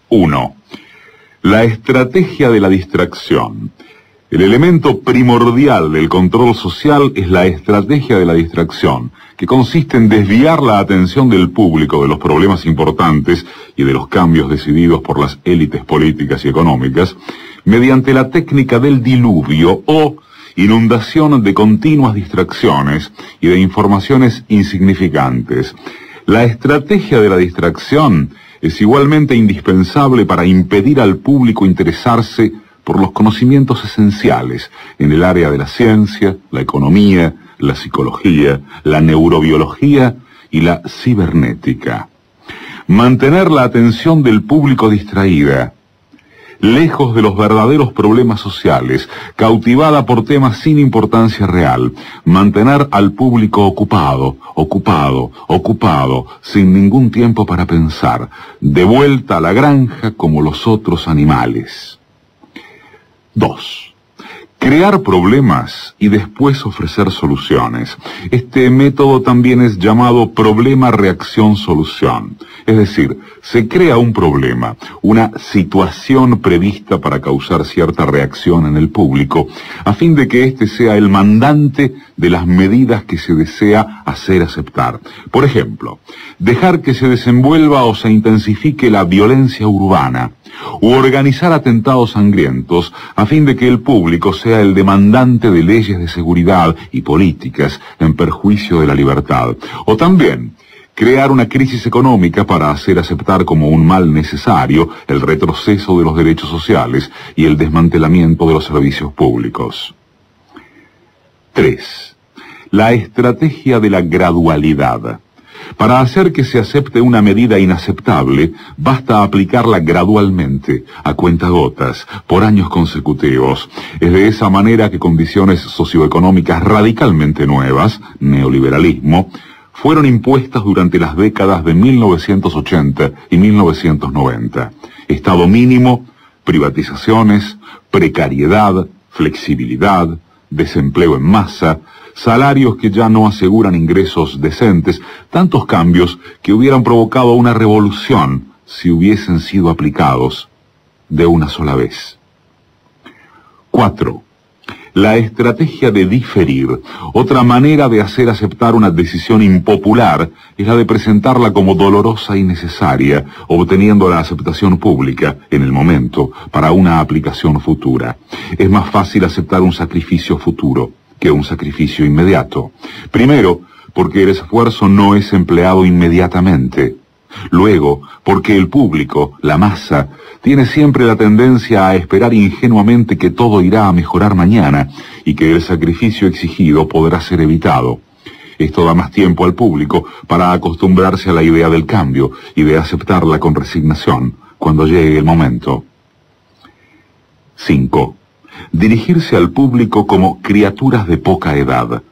1. La estrategia de la distracción. El elemento primordial del control social es la estrategia de la distracción, que consiste en desviar la atención del público de los problemas importantes y de los cambios decididos por las élites políticas y económicas, mediante la técnica del diluvio o inundación de continuas distracciones y de informaciones insignificantes. La estrategia de la distracción es igualmente indispensable para impedir al público interesarse por los conocimientos esenciales en el área de la ciencia, la economía, la psicología, la neurobiología y la cibernética. Mantener la atención del público distraída, lejos de los verdaderos problemas sociales, cautivada por temas sin importancia real, mantener al público ocupado, sin ningún tiempo para pensar, de vuelta a la granja como los otros animales. 2. Crear problemas y después ofrecer soluciones. Este método también es llamado problema-reacción-solución. Es decir, se crea un problema, una situación prevista para causar cierta reacción en el público, a fin de que éste sea el mandante de las medidas que se desea hacer aceptar. Por ejemplo, dejar que se desenvuelva o se intensifique la violencia urbana, u organizar atentados sangrientos a fin de que el público sea el demandante de leyes de seguridad y políticas en perjuicio de la libertad. O también crear una crisis económica para hacer aceptar como un mal necesario el retroceso de los derechos sociales y el desmantelamiento de los servicios públicos. 3. La estrategia de la gradualidad. Para hacer que se acepte una medida inaceptable, basta aplicarla gradualmente, a cuentagotas, por años consecutivos. Es de esa manera que condiciones socioeconómicas radicalmente nuevas, neoliberalismo, fueron impuestas durante las décadas de 1980 y 1990. Estado mínimo, privatizaciones, precariedad, flexibilidad, desempleo en masa, salarios que ya no aseguran ingresos decentes, tantos cambios que hubieran provocado una revolución si hubiesen sido aplicados de una sola vez. 4. La estrategia de diferir. Otra manera de hacer aceptar una decisión impopular es la de presentarla como dolorosa y necesaria, obteniendo la aceptación pública, en el momento, para una aplicación futura. Es más fácil aceptar un sacrificio futuro que un sacrificio inmediato. Primero, porque el esfuerzo no es empleado inmediatamente. Luego, porque el público, la masa, tiene siempre la tendencia a esperar ingenuamente que todo irá a mejorar mañana y que el sacrificio exigido podrá ser evitado. Esto da más tiempo al público para acostumbrarse a la idea del cambio y de aceptarla con resignación cuando llegue el momento. 5. Dirigirse al público como criaturas de poca edad.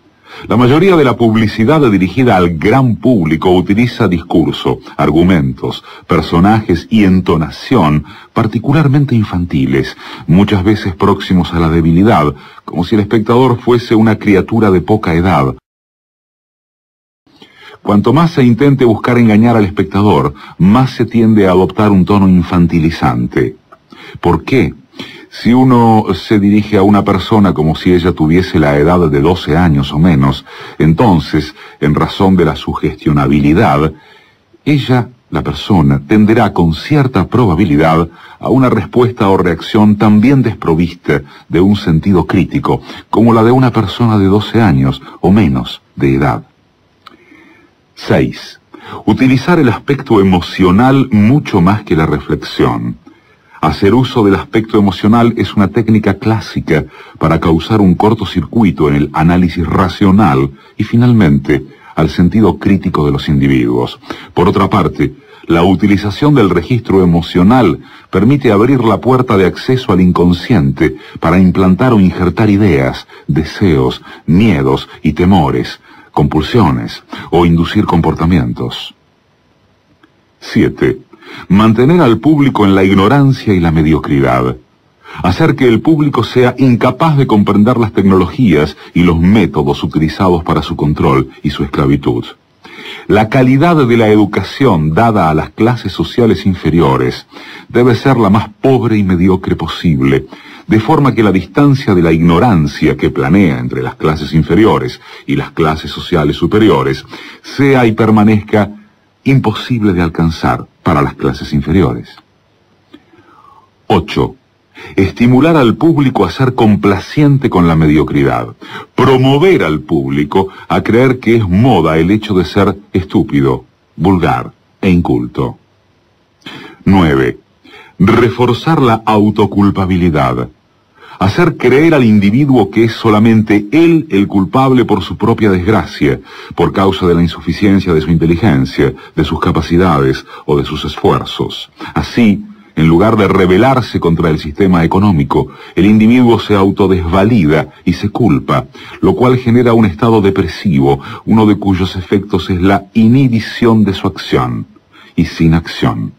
La mayoría de la publicidad dirigida al gran público utiliza discurso, argumentos, personajes y entonación particularmente infantiles, muchas veces próximos a la debilidad, como si el espectador fuese una criatura de poca edad. Cuanto más se intente buscar engañar al espectador, más se tiende a adoptar un tono infantilizante. ¿Por qué? Si uno se dirige a una persona como si ella tuviese la edad de 12 años o menos, entonces, en razón de la sugestionabilidad, ella, la persona, tenderá con cierta probabilidad a una respuesta o reacción también desprovista de un sentido crítico, como la de una persona de 12 años o menos de edad. 6. Utilizar el aspecto emocional mucho más que la reflexión. Hacer uso del aspecto emocional es una técnica clásica para causar un cortocircuito en el análisis racional y, finalmente, al sentido crítico de los individuos. Por otra parte, la utilización del registro emocional permite abrir la puerta de acceso al inconsciente para implantar o injertar ideas, deseos, miedos y temores, compulsiones o inducir comportamientos. 7. Mantener al público en la ignorancia y la mediocridad. Hacer que el público sea incapaz de comprender las tecnologías y los métodos utilizados para su control y su esclavitud. La calidad de la educación dada a las clases sociales inferiores debe ser la más pobre y mediocre posible, de forma que la distancia de la ignorancia que planea entre las clases inferiores y las clases sociales superiores sea y permanezca imposible de alcanzar para las clases inferiores. 8. Estimular al público a ser complaciente con la mediocridad. Promover al público a creer que es moda el hecho de ser estúpido, vulgar e inculto. 9. Reforzar la autoculpabilidad. Hacer creer al individuo que es solamente él el culpable por su propia desgracia, por causa de la insuficiencia de su inteligencia, de sus capacidades o de sus esfuerzos. Así, en lugar de rebelarse contra el sistema económico, el individuo se autodesvalida y se culpa, lo cual genera un estado depresivo, uno de cuyos efectos es la inhibición de su acción. Y sin acción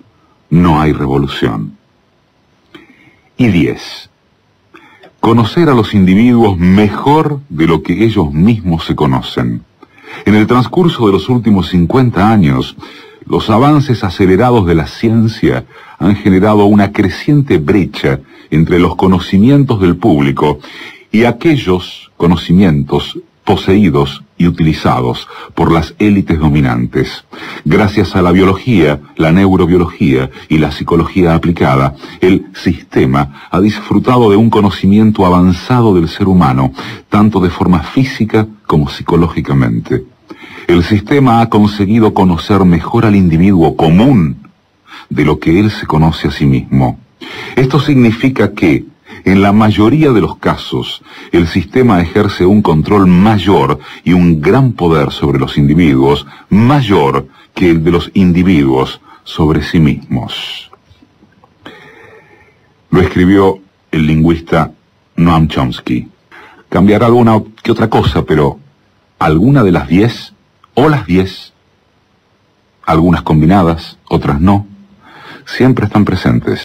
no hay revolución. Y 10. Conocer a los individuos mejor de lo que ellos mismos se conocen. En el transcurso de los últimos 50 años, los avances acelerados de la ciencia han generado una creciente brecha entre los conocimientos del público y aquellos conocimientos poseídos y utilizados por las élites dominantes. Gracias a la biología, la neurobiología y la psicología aplicada, el sistema ha disfrutado de un conocimiento avanzado del ser humano, tanto de forma física como psicológicamente. El sistema ha conseguido conocer mejor al individuo común de lo que él se conoce a sí mismo. Esto significa que, en la mayoría de los casos, el sistema ejerce un control mayor y un gran poder sobre los individuos, mayor que el de los individuos sobre sí mismos. Lo escribió el lingüista Noam Chomsky. Cambiará alguna que otra cosa, pero alguna de las 10, o las 10, algunas combinadas, otras no, siempre están presentes.